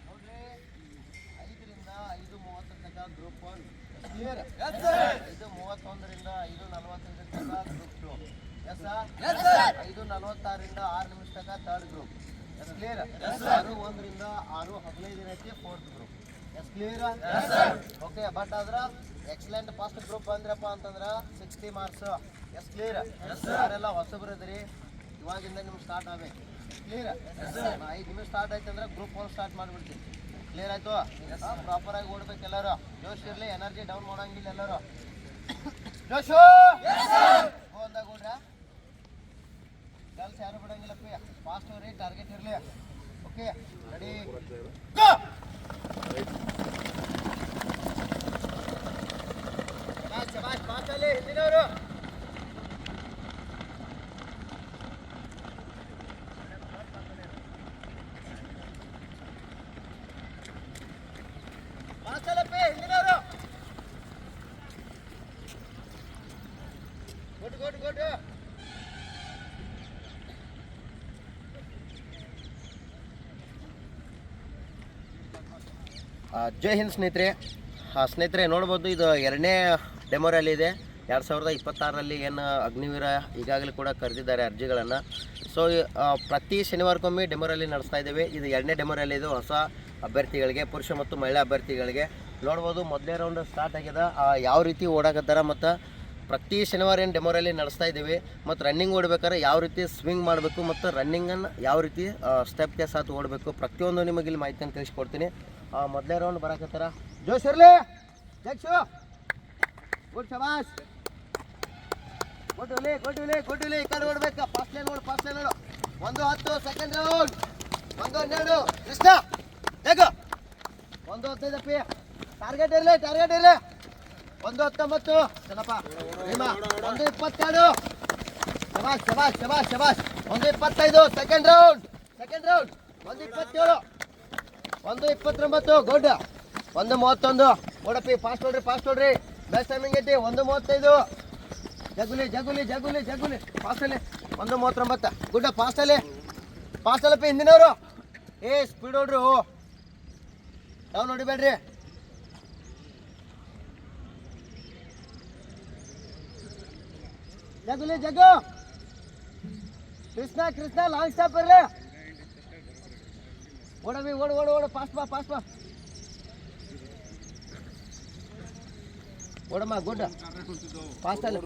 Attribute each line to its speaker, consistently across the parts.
Speaker 1: ನೋಡ್ರಿ 5ರಿಂದ 5:30 ತನಕ group 1 clear. 5:31ರಿಂದ 5:45 ತನಕ ಗ್ರೂಪ್ 2 ಎಸ್ 5:46ರಿಂದ 6 ನಿಮಿಷ ತನಕ ಥರ್ಡ್ ಗ್ರೂಪ್ ಎಸ್ ಕ್ಲಿಯರ್. 6:01ರಿಂದ 6:15 ಐತಿ fourth group is clear. Okay but ಅದ್ರ ಎಕ್ಸಲೆಂಟ್ ಫಸ್ಟ್ ಗ್ರೂಪ್ ಬಂದ್ರಪ್ಪ ಅಂತಂದ್ರೆ 60 ಮಾರ್ಕ್ಸ್ ಎಸ್ ಕ್ಲಿಯರ್. ಯಾರೆಲ್ಲ ಹೊಸಬ್ರು ಇದ್ರಿ ಇವಾಗಿಂದ ನಿಮ್ಗೆ ಸ್ಟಾರ್ಟ್ ಆಗಬೇಕು ಕ್ಲಿಯರ್. 5 ನಿಮಿಷ ಸ್ಟಾರ್ಟ್ ಆಯ್ತು ಅಂದ್ರೆ ಗ್ರೂಪ್ 1 ಸ್ಟಾರ್ಟ್ ಮಾಡಿಬಿಡ್ತೀವಿ ಕ್ಲಿಯರ್ ಆಯ್ತು. ಪ್ರಾಪರ್ ಆಗಿ ಓಡ್ಬೇಕು ಎಲ್ಲರೂ. ಜೋಶ್ ಇರಲಿ, ಎನರ್ಜಿ ಡೌನ್ ಮಾಡೋಂಗಿಲ್ಲ ಎಲ್ಲರೂ. ಜೋಶು ಅಂದಾಗ ಓಡ್ರ ಕೆಲಸ ಯಾರು ಬಿಡಂಗಿಲ್ಲಪ್ಪಿ. ಫಾಸ್ಟ್ ಹೋಗ್ರಿ, ಟಾರ್ಗೆಟ್ ಇರಲಿ. ಓಕೆ ರೆಡಿ ಶಬಾಷ್ ಫಾಸ್ಟಲ್ಲಿ ಹಿಂದಿನವರು. ಫಾಸ್ಟಲ್ಲಪ್ಪಿ ಹಿಂದಿನವರು. Good good good. ಜೈ ಹಿಂದ್ ಸ್ನೇಹಿತರೆ. ಸ್ನೇಹಿತರೆ ನೋಡ್ಬೋದು, ಇದು 2ನೇ ಡೆಮೋ ರ್ಯಾಲಿ ಇದೆ 2026ರಲ್ಲಿ. ಏನು ಅಗ್ನಿವೀರ ಈಗಾಗಲೇ ಕೂಡ ಕರೆದಿದ್ದಾರೆ ಅರ್ಜಿಗಳನ್ನು. ಸೊ ಪ್ರತಿ ಶನಿವಾರಕ್ಕೊಮ್ಮೆ ಡೆಮೋ ರ್ಯಾಲಿ ನಡೆಸ್ತಾ ಇದ್ದೇವೆ. ಇದು 2ನೇ ಡೆಮೋ ರ್ಯಾಲಿ. ಇದು ಹೊಸ ಅಭ್ಯರ್ಥಿಗಳಿಗೆ, ಪುರುಷ ಮತ್ತು ಮಹಿಳಾ ಅಭ್ಯರ್ಥಿಗಳಿಗೆ. ನೋಡ್ಬೋದು ಮೊದಲನೇ ರೌಂಡ್ ಸ್ಟಾರ್ಟ್ ಆಗ್ಯದ. ಯಾವ ರೀತಿ ಓಡಾಕತ್ತಾರ ಮತ್ತು ಪ್ರತಿ ಶನಿವಾರ ಏನು ಡೆಮೋ ರ್ಯಾಲಿ ನಡೆಸ್ತಾ ಇದ್ದೀವಿ. ಮತ್ತು ರನ್ನಿಂಗ್ ಓಡಬೇಕಾದ್ರೆ ಯಾವ ರೀತಿ ಸ್ವಿಂಗ್ ಮಾಡಬೇಕು ಮತ್ತು ರನ್ನಿಂಗನ್ನು ಯಾವ ರೀತಿ ಸ್ಟೆಪ್ಗೆ ಸಾಥ್ ಓಡಬೇಕು ಪ್ರತಿಯೊಂದು ನಿಮಗೆ ಇಲ್ಲಿ ಮಾಹಿತಿಯನ್ನು ತಿಳಿಸ್ಕೊಡ್ತೀನಿ. ಮೊದಲೇ ರೌಂಡ್ ಬರಾಕತ್ತಾರ. ಜೋಶ್ ಇರಲಿ ಜಕ್ಷು. ಗುಡ್ ಶಬಾಷ್. ಕೊಟ್ಟಿಲಿ ಈ ಕಡೆ ಓಡ್ಬೇಕು. ಫಸ್ಟ್ ಲೈನ್ ನೋಡು. 1:10 ಸೆಕೆಂಡ್ ರೌಂಡ್. 1:12 ಕೃಷ್ಣ ಹೇಗ 1:15 ಅಪ್ಪಿ. ಟಾರ್ಗೆಟ್ ಇರಲಿ 1:19 ಚೆನ್ನಪ್ಪ ಭೀಮಾ. 1:22 ಶಬಾಷ್. 1:25 ಸೆಕೆಂಡ್ ರೌಂಡ್. 1:27 1:29 ಗುಡ್. 1:31 ಓಡಪ್ಪಿ. ಫಾಸ್ಟ್ ಹೊಡ್ರಿ. ಬೆಸ್ಟ್ ಟೈಮಿಂಗ್ ಐತಿ. 1:35 ಜಗುಲಿ ಫಾಸ್ಟಲ್ಲಿ. 1:39 ಗುಡ್. ಫಾಸ್ಟಲ್ಲಪ್ಪಿ ಹಿಂದಿನವರು. ಸ್ಪೀಡ್ ಹೊಡ್ರಿ. ಡೌನ್ ಹೊಡಿಬೇಡ್ರಿ. ಜಗು ಕೃಷ್ಣ ಲಾಂಗ್ ಸ್ಟಾಪ್ ಇರ್ಲಿ. ಓಡವಿ ಓಡು ಫಾಸ್ಟ್ ಬಾ. ಓಡಮ್ಮ ಗುಡ್. ಫಾಸ್ಟಲ್ಲಿ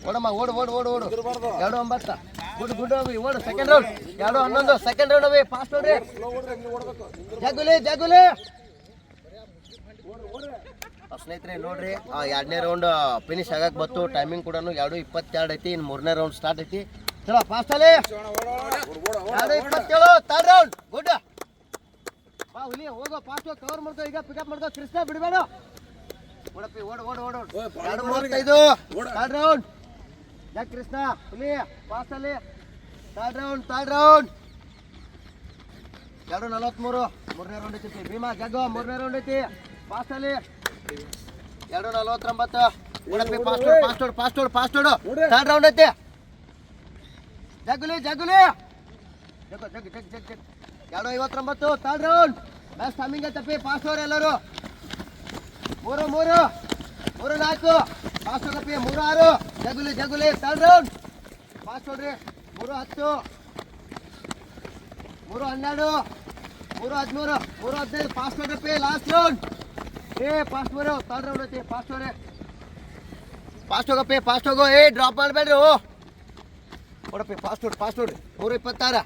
Speaker 1: ಓಡಮ್ಮ ಓಡು 2:9 ಗುಡ್ ಅವಿ ಓಡು. ಸೆಕೆಂಡ್ ರೌಂಡ್ 2:11 ಸೆಕೆಂಡ್ ರೌಂಡ್ ಅವಿ. ಫಾಸ್ಟ್ ಓಡ್ರಿ. ಜಗುಲಿ ಸ್ನೇಹಿತರೆ ನೋಡ್ರಿ, 2ನೇ ರೌಂಡ್ ಫಿನಿಶ್ ಆಗಕ್ಕೆ ಬಂತು. ಟೈಮಿಂಗ್ ಕೂಡ 2:22 ಐತಿ. ಇನ್ನು 3ನೇ ರೌಂಡ್ ಸ್ಟಾರ್ಟ್ ಐತಿ. ಚಲೋ ಫಾಸ್ಟಲ್ಲಿ 2:27 ಥರ್ಡ್ ರೌಂಡ್ ಗುಡ್. ಬಾ ಹುಲಿ ಹೋಗೋ ಫಾಸ್ಟ್ ಕವರ್ ಮಾಡ್ಕೋ. ಈಗ ಪಿಕಪ್ ಮಾಡ್ಕೋ. ಕೃಷ್ಣ ಬಿಡಬೇಡ. ಓಡಪ್ಪಿ ಓಡು 2:35 ಥರ್ಡ್ ರೌಂಡ್. ಯಾಕೆ ಕೃಷ್ಣ ಹುಲಿ ಫಾಸ್ಟಲ್ಲಿ. ಥರ್ಡ್ ರೌಂಡ್ 2:43 3ನೇ ರೌಂಡ್ ಐತಿ. ಭೀಮಾ ಜಗ್ಗು 3ನೇ ರೌಂಡ್ ಐತಿ. ಫಾಸ್ಟಲ್ಲಿ 2:49 ಓಡಪ್ಪಿ. ಫಾಸ್ಟ್ ಓಡು. ಥರ್ಡ್ ರೌಂಡ್ ಐತಿ. ಜಗ್ಗುಲಿ 2:59 ಥರ್ಡ್ ರೌಂಡ್. ಬೆಸ್ಟ್ ಟೈಮಿಂಗ್ ಐತಪ್ಪಿ. ಫಾಸ್ಟ್ ಓಡ್ರಿ ಎಲ್ಲರೂ. 3:4 ಫಾಸ್ಟ್ ಹೋಗಪ್ಪಿ. 3:6 ಜಗುಲಿ ಥರ್ಡ್ ರೌಂಡ್. ಫಾಸ್ಟ್ ಓಡ್ರಿ. 3:10 3:12 3:13 3:15 ಫಾಸ್ಟ್ ಓಡ್ರಪ್ಪಿ. Last round. ಫಾಸ್ಟ್ ಬರೋ ಥರ್ಡ್ ರೌಂಡ್ ಐತಿ. ಫಾಸ್ಟ್ ಹೋಗಪ್ಪಿ. ಫಾಸ್ಟ್ ಹೋಗು. ಡ್ರಾಪ್ ಮಾಡಬೇಡ್ರಿ. ಓಡಪ್ಪಿ. ಫಾಸ್ಟ್ ಓಡ್ರಿ. 3:26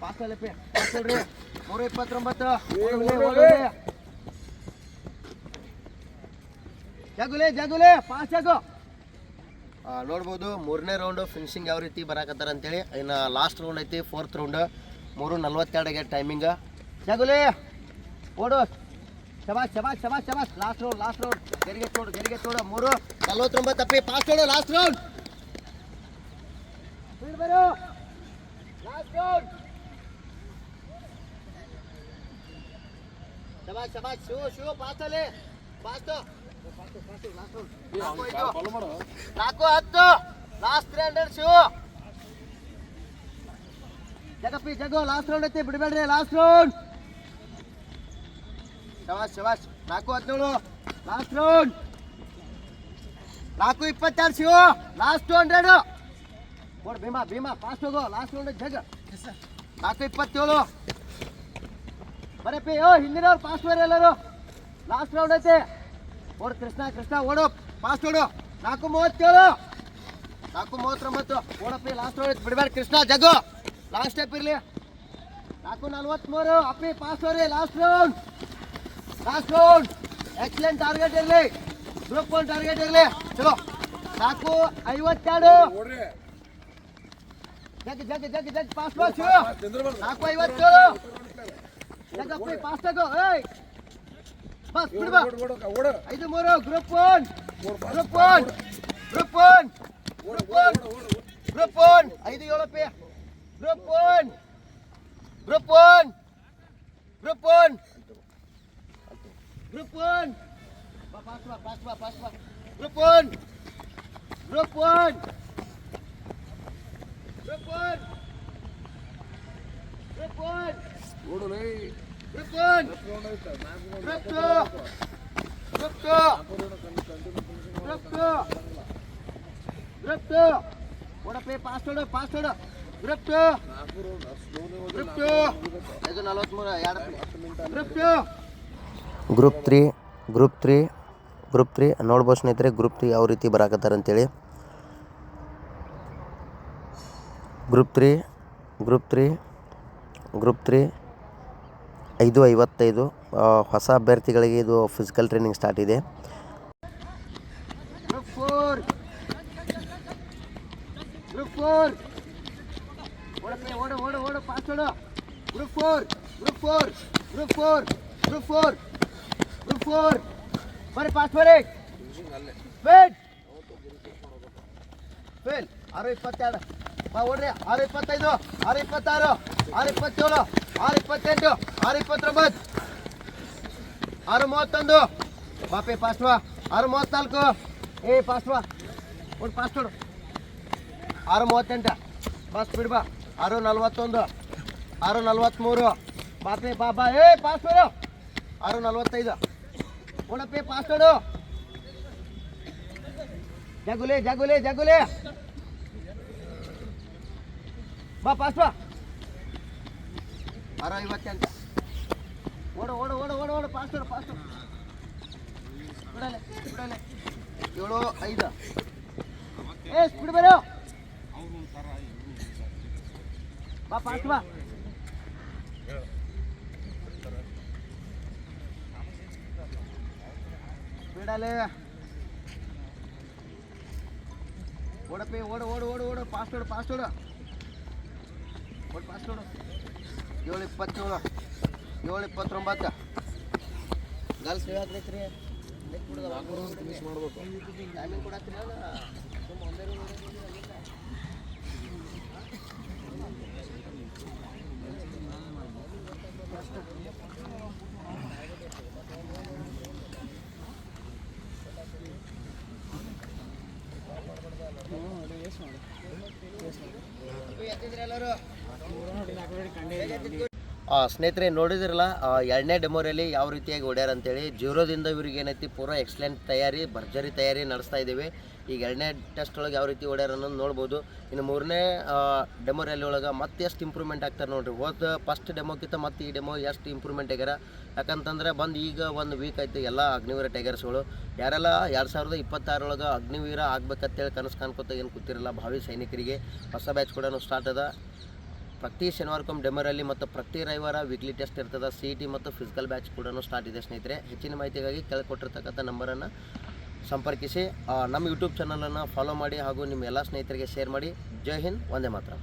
Speaker 1: ಫಾಸ್ಟ್ ಅಲ್ಲಪ್ಪಿ. ಫಾಸ್ಟ್ ಓಡ್ರಿ. 3:29 ಜಗುಲಿ ಫಾಸ್ಟ್ ಆಗು. ನೋಡ್ಬೋದು 3ನೇ ರೌಂಡು ಫಿನಿಶಿಂಗ್ ಯಾವ ರೀತಿ ಬರಾಕತ್ತಾರ ಅಂತೇಳಿ. ಇನ್ನು ಲಾಸ್ಟ್ ರೌಂಡ್ ಐತಿ 4th ರೌಂಡ್. 3:42 ಟೈಮಿಂಗ್. ಜಗುಲಿ ಓಡು. ಶಬಾಷ್. ಲಾಸ್ಟ್ ರೌಂಡ್ ಗೆರಿಗೆ ತೋಡು. 3:49 ಅಪ್ಪಿ. ಫಾಸ್ಟ್ ಓಡು. Last round. ಸ್ಪೀಡ್ ಬರು. Last round. ಶಬಾಷ್. ಶೂ ಫಾಸ್ಟಲ್ಲಿ. ಫಾಸ್ಟ್ 4:10 ಲಾಸ್ಟ್ 300 ಶೂ. ಜಗಪ್ಪಿ ಜಗೋ ಲಾಸ್ಟ್ ರೌಂಡ್ ಐತಿ ಬಿಡಬೇಡ್ರಿ ಲಾಸ್ಟ್ ರೌಂಡ್ ಶವಾಶ್ ಶವಾಶ್ 4-17 ಲಾಸ್ಟ್ ರೌಂಡ್ 4-22 ಶಿವ ಲಾಸ್ಟ್ 200 ಕೊಡ್ ಭೀಮಾ ಭೀಮಾ ಫಾಸ್ಟ್ ಹೋಗೋ ಲಾಸ್ಟ್ ರೌಂಡ್ ಜಗ 4-27 ಬರಪ್ಪಿ ಓ ಹಿಂದಿನವ್ರು ಫಾಸ್ಟ್ ಬೇರೆ ಎಲ್ಲರೂ ಲಾಸ್ಟ್ ರೌಂಡ್ ಐತಿ ಓಡ್ ಕೃಷ್ಣ ಕೃಷ್ಣ ಓಡು ಫಾಸ್ಟ್ ಓಡು 4-37 4-39 ಓಡಪ್ಪಿ ಲಾಸ್ಟ್ ರೌಂಡ್ ಬಿಡಬೇಡ ಕೃಷ್ಣ ಜಗ್ಗು ಲಾಸ್ಟ್ ಸ್ಟೆಪ್ ಇರಲಿ 4-43 ಅಪ್ಪಿ ಫಾಸ್ಟ್ ಹೋರಿ ಲಾಸ್ಟ್ ರೌಂಡ್ ಎಕ್ಸಲೆಂಟ್ ಟಾರ್ಗೆಟ್ ಇರಲಿ ಗ್ರೂಪ್ 1 ಟಾರ್ಗೆಟ್ ಇರಲಿ ಚಲೋ 4-52 ಜಗ್ ಜಗ್ ಜಗ್ ಜಗ್ ಫಾಸ್ಟ್ ಫಾಸ್ಟ್ 4-57 ಜಗಪ್ಪಿ ಫಾಸ್ಟ್ ಆಗೋ ಏಯ್ ಬಸ್ ಬಿಡ್ಬಾ 5-3 ಗ್ರೂಪ್ 1 5-7 ಪಿ ಗ್ರೂಪ್ 1 ಫಾಸ್ಟ್ ಗ್ರೂಪ್ 2 ಓಡಪ್ಪಿ ಫಾಸ್ಟ್ ಓಡು ಗ್ರೂಪ್ 2
Speaker 2: ಗ್ರೂಪ್ 3 ನೋಡ್ಬೋದು ಸ್ನೇಹಿತರೆ ಗ್ರೂಪ್ 3 ಯಾವ ರೀತಿ ಬರಾಕತ್ತಾರೆ ಅಂತೇಳಿ ಗ್ರೂಪ್ 3 5-55 ಹೊಸ ಅಭ್ಯರ್ಥಿಗಳಿಗೆ ಇದು ಫಿಸಿಕಲ್ ಟ್ರೈನಿಂಗ್ ಸ್ಟಾರ್ಟ್ ಇದೆ
Speaker 1: ಗ್ರೂಪ್ 4 ಓಡು ಫಾಸ್ಟ್ ಓಡು ಗ್ರೂಪ್ 4 ಬರೀ ಫಾಸ್ಟ್ ಬರೀ ಫೇಲ್ 6-22 ಬಾ ಓಡ್ರಿ 6-25 6-26 6-27 6-28 6-29 6-31 ಬಾಪಿ ಫಾಸ್ಟ್ ಬಾ 6-34 ಏ ಫಾಸ್ಟ್ ಬಾ ಓಡ್ ಫಾಸ್ಟ್ ಓಡು 6-38 ಬಸ್ ಬಿಡ್ ಬಾ 6-41 6-43 ಬಾಪಿ ಬಾ ಏ ಫಾಸ್ಟ್ ಓಡು 6-45 ಓಡಪ್ಪಿ ಫಾಸ್ಟ್ ಓಡು ಜಗುಲೆ ಬಾ ಫಾಸ್ಟ್ ಬಾ 6-58 ಓಡು ಫಾಸ್ಟ್ ಬಿಡಲೆ 7-5 ಏ ಸ್ಪೀಡ್ ಬರೋ ಬಾ ಫಾಸ್ಟ್ ಬಾ ಬಿಡಲೆ ಓಡಪ್ಪಿ ಓಡು ಫಾಸ್ಟ್ ಓಡು 7-27 7-29 ಗರ್ಲ್ಸ್ ಹೇಳ್ತೈತ್ರಿ ಟೈಮಿಂಗ್ ಕೊಡತ್ರಿ
Speaker 2: ಸ್ನೇಹಿತರೆ ನೋಡಿದ್ರಲ್ಲ ಎರಡನೇ ಡೆಮೋರಲ್ಲಿ ಯಾವ ರೀತಿಯಾಗಿ ಓಡ್ಯಾರ ಅಂತೇಳಿ ಜೀರೋದಿಂದ ಇವ್ರಿಗೆ ಏನೈತಿ ಪೂರಾ ಎಕ್ಸಲೆಂಟ್ ತಯಾರಿ ಭರ್ಜರಿ ತಯಾರಿ ನಡೆಸ್ತಾ ಇದ್ದೀವಿ. ಈಗ ಎರಡನೇ ಟೆಸ್ಟ್ ಒಳಗೆ ಯಾವ ರೀತಿ ಓಡ್ಯಾರ ಅನ್ನೋದು ನೋಡ್ಬೋದು. ಇನ್ನು ಮೂರನೇ ಡೆಮೋ ರ್ಯಾಲಿ ಒಳಗೆ ಮತ್ತೆ ಎಷ್ಟು ಇಂಪ್ರೂವ್ಮೆಂಟ್ ಆಗ್ತಾರೆ ನೋಡಿರಿ. ಫಸ್ಟ್ ಡೆಮೋಕ್ಕಿಂತ ಮತ್ತೆ ಈ ಡೆಮೋ ಎಷ್ಟು ಇಂಪ್ರೂವ್ಮೆಂಟ್ ಆಗ್ಯಾರ. ಯಾಕಂತಂದರೆ ಈಗ ಒಂದು ವೀಕ್ ಆಯಿತು ಎಲ್ಲ ಅಗ್ನಿವೀರ ಟೈಗರ್ಸ್ಗಳು ಯಾರೆಲ್ಲ 2026 ಒಳಗೆ ಅಗ್ನಿವೀರ ಆಗ್ಬೇಕಂತೇಳಿ ಕನಸು ಕಾಣ್ಕೊತ ಏನು ಕೂತಿರಲ್ಲ ಭಾವಿ ಸೈನಿಕರಿಗೆ ಹೊಸ ಬ್ಯಾಚ್ ಕೂಡ ಸ್ಟಾರ್ಟ್ ಅದ. ಪ್ರತಿ ಶನಿವಾರಕ್ಕೊಮ್ಮೆ ಡೆಮೋ ರ್ಯಾಲಿ ಮತ್ತು ಪ್ರತಿ ರವಿವಾರ ವೀಕ್ಲಿ ಟೆಸ್ಟ್ ಇರ್ತದೆ. CET ಮತ್ತು ಫಿಸಿಕಲ್ ಬ್ಯಾಚ್ ಕೂಡ ಸ್ಟಾರ್ಟ್ ಇದೆ ಸ್ನೇಹಿತರೆ. ಹೆಚ್ಚಿನ ಮಾಹಿತಿಗಾಗಿ ಕೆಳಕೊಟ್ಟಿರ್ತಕ್ಕಂಥ ನಂಬರನ್ನು ಸಂಪರ್ಕಿಸಿ. ನಮ್ಮ ಯೂಟ್ಯೂಬ್ ಚಾನಲನ್ನು ಫಾಲೋ ಮಾಡಿ ಹಾಗೂ ನಿಮ್ಮ ಎಲ್ಲ ಸ್ನೇಹಿತರಿಗೆ ಶೇರ್ ಮಾಡಿ. ಜೈ ಹಿಂದ್, ವಂದೇ ಮಾತರಂ.